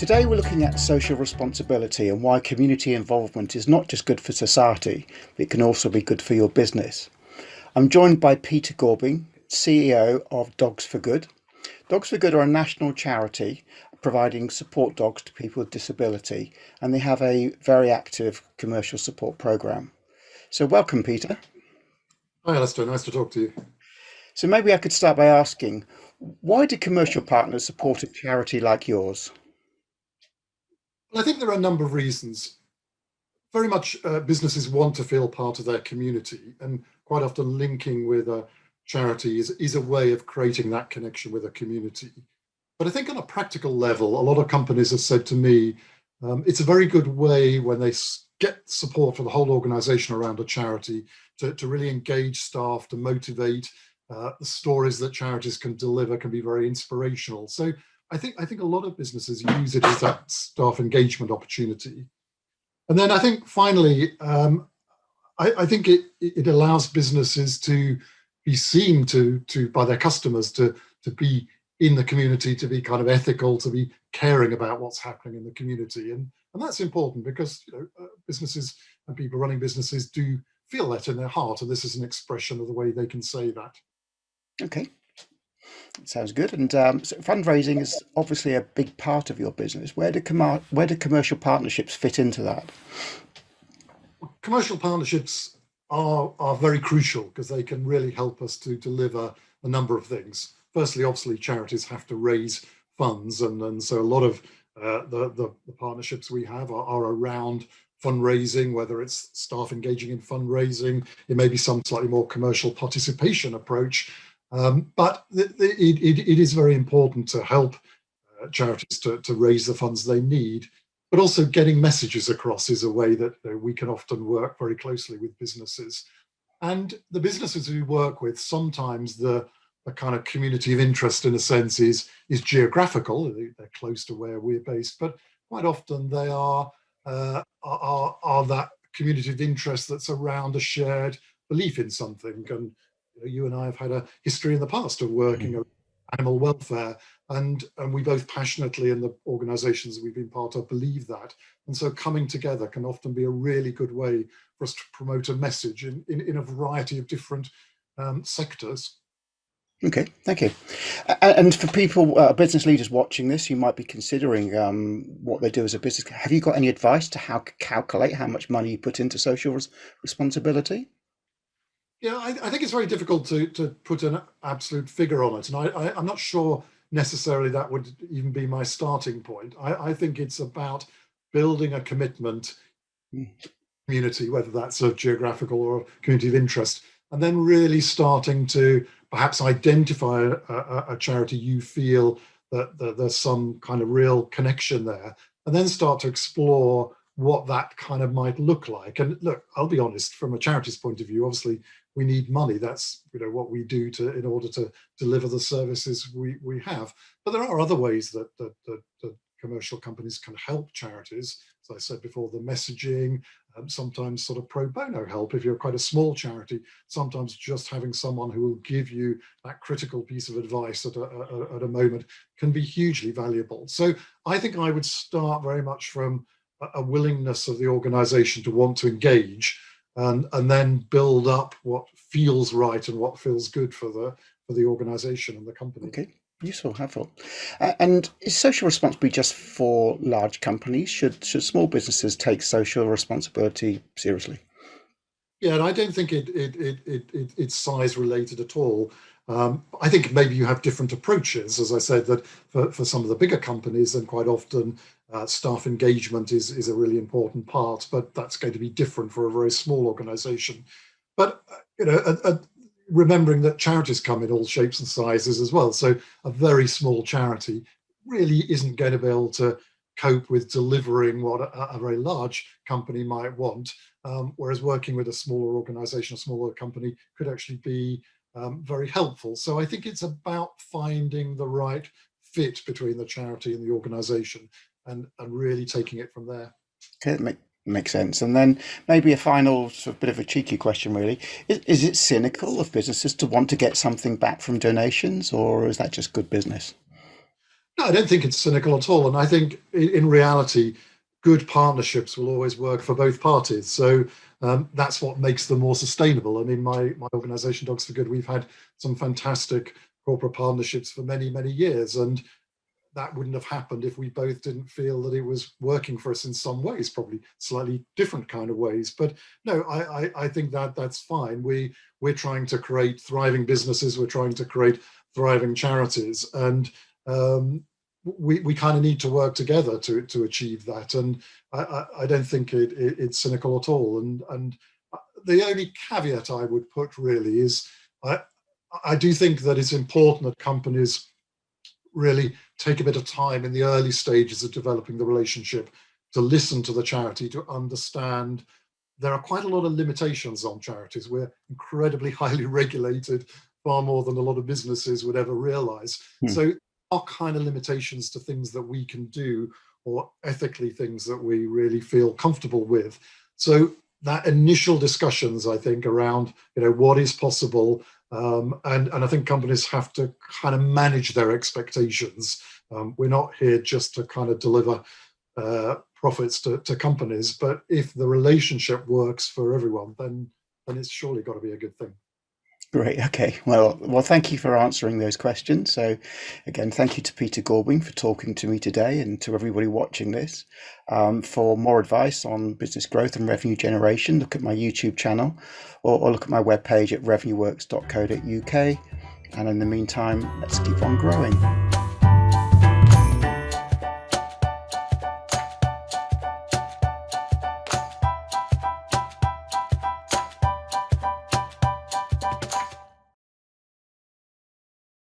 Today we're looking at social responsibility and why community involvement is not just good for society, but it can also be good for your business. I'm joined by Peter Gorbing, CEO of Dogs for Good. Dogs for Good are a national charity providing support dogs to people with disability, and they have a very active commercial support program. So welcome, Peter. Hi, Alistair. Nice to talk to you. So maybe I could start by asking, why do commercial partners support a charity like yours? Well, I think there are a number of reasons. Very much businesses want to feel part of their community, and quite often linking with a charity is a way of creating that connection with a community. But I think on a practical level, a lot of companies have said to me, it's a very good way when they get support for the whole organization around a charity to really engage staff, to motivate. The stories that charities can deliver can be very inspirational. So I think a lot of businesses use it as that staff engagement opportunity. And then I think finally, I think it allows businesses to be seen to by their customers to be in the community, to be kind of ethical, to be caring about what's happening in the community, and that's important because businesses and people running businesses do feel that in their heart, and this is an expression of the way they can say that. Okay, sounds good. And so fundraising is obviously a big part of your business. Where do commercial partnerships fit into that? Commercial partnerships are very crucial because they can really help us to deliver a number of things. Firstly, obviously, charities have to raise funds, and so a lot of the partnerships we have are around fundraising, whether it's staff engaging in fundraising, it may be some slightly more commercial participation approach. But it is very important to help charities to raise the funds they need, but also getting messages across is a way that we can often work very closely with businesses. And the businesses we work with, sometimes the kind of community of interest, in a sense, is geographical. They're close to where we're based, but quite often they are that community of interest that's around a shared belief in something. And you and I have had a history in the past of working around animal welfare, and we both passionately in the organizations we've been part of believe that. And so coming together can often be a really good way for us to promote a message in a variety of different sectors. Okay, thank you. And for people, business leaders watching this, who might be considering what they do as a business, have you got any advice to how to calculate how much money you put into social responsibility? Yeah, I think it's very difficult to put an absolute figure on it. And I'm not sure necessarily that would even be my starting point. I think it's about building a commitment Mm. community, whether that's a geographical or a community of interest, and then really starting to perhaps identify a charity you feel that there's some kind of real connection there, and then start to explore what that kind of might look like. And look, I'll be honest, from a charity's point of view, obviously we need money. That's what we do in order to deliver the services we have. But there are other ways that commercial companies can help charities. As I said before, the messaging, sometimes sort of pro bono help if you're quite a small charity. Sometimes just having someone who will give you that critical piece of advice at a moment can be hugely valuable. So I think I would start very much from a willingness of the organization to want to engage, and then build up what feels right and what feels good for the organization and the company. Okay, useful, helpful. And is social responsibility just for large companies? Should small businesses take social responsibility seriously? Yeah, and I don't think it's size related at all. I think maybe you have different approaches. As I said, that for some of the bigger companies, then quite often staff engagement is a really important part, but that's going to be different for a very small organization. But remembering that charities come in all shapes and sizes as well. So a very small charity really isn't going to be able to cope with delivering what a very large company might want. Whereas working with a smaller organization, a smaller company could actually be very helpful. So I think it's about finding the right fit between the charity and the organization, and really taking it from there. Okay, makes sense. And then maybe a final sort of bit of a cheeky question, really. Is it cynical of businesses to want to get something back from donations, or is that just good business? No, I don't think it's cynical at all. And I think in reality, good partnerships will always work for both parties. So that's what makes them more sustainable. I mean, my organization, Dogs for Good, we've had some fantastic corporate partnerships for many, many years. And that wouldn't have happened if we both didn't feel that it was working for us in some ways, probably slightly different kind of ways. But no, I think that that's fine. We're trying to create thriving businesses. We're trying to create thriving charities, and we kind of need to work together to achieve that. And I don't think it's cynical at all. And the only caveat I would put really is I do think that it's important that companies really take a bit of time in the early stages of developing the relationship to listen to the charity, to understand there are quite a lot of limitations on charities. We're incredibly highly regulated, far more than a lot of businesses would ever realize. So there are kind of limitations to things that we can do, or ethically things that we really feel comfortable with. So that initial discussions, I think, around what is possible, and I think companies have to kind of manage their expectations. We're not here just to kind of deliver profits to companies, but if the relationship works for everyone, then it's surely got to be a good thing. Great. Okay. Well, thank you for answering those questions. So, again, thank you to Peter Gorbing for talking to me today, and to everybody watching this. For more advice on business growth and revenue generation, look at my YouTube channel, or look at my webpage at revenueworks.co.uk. And in the meantime, let's keep on growing.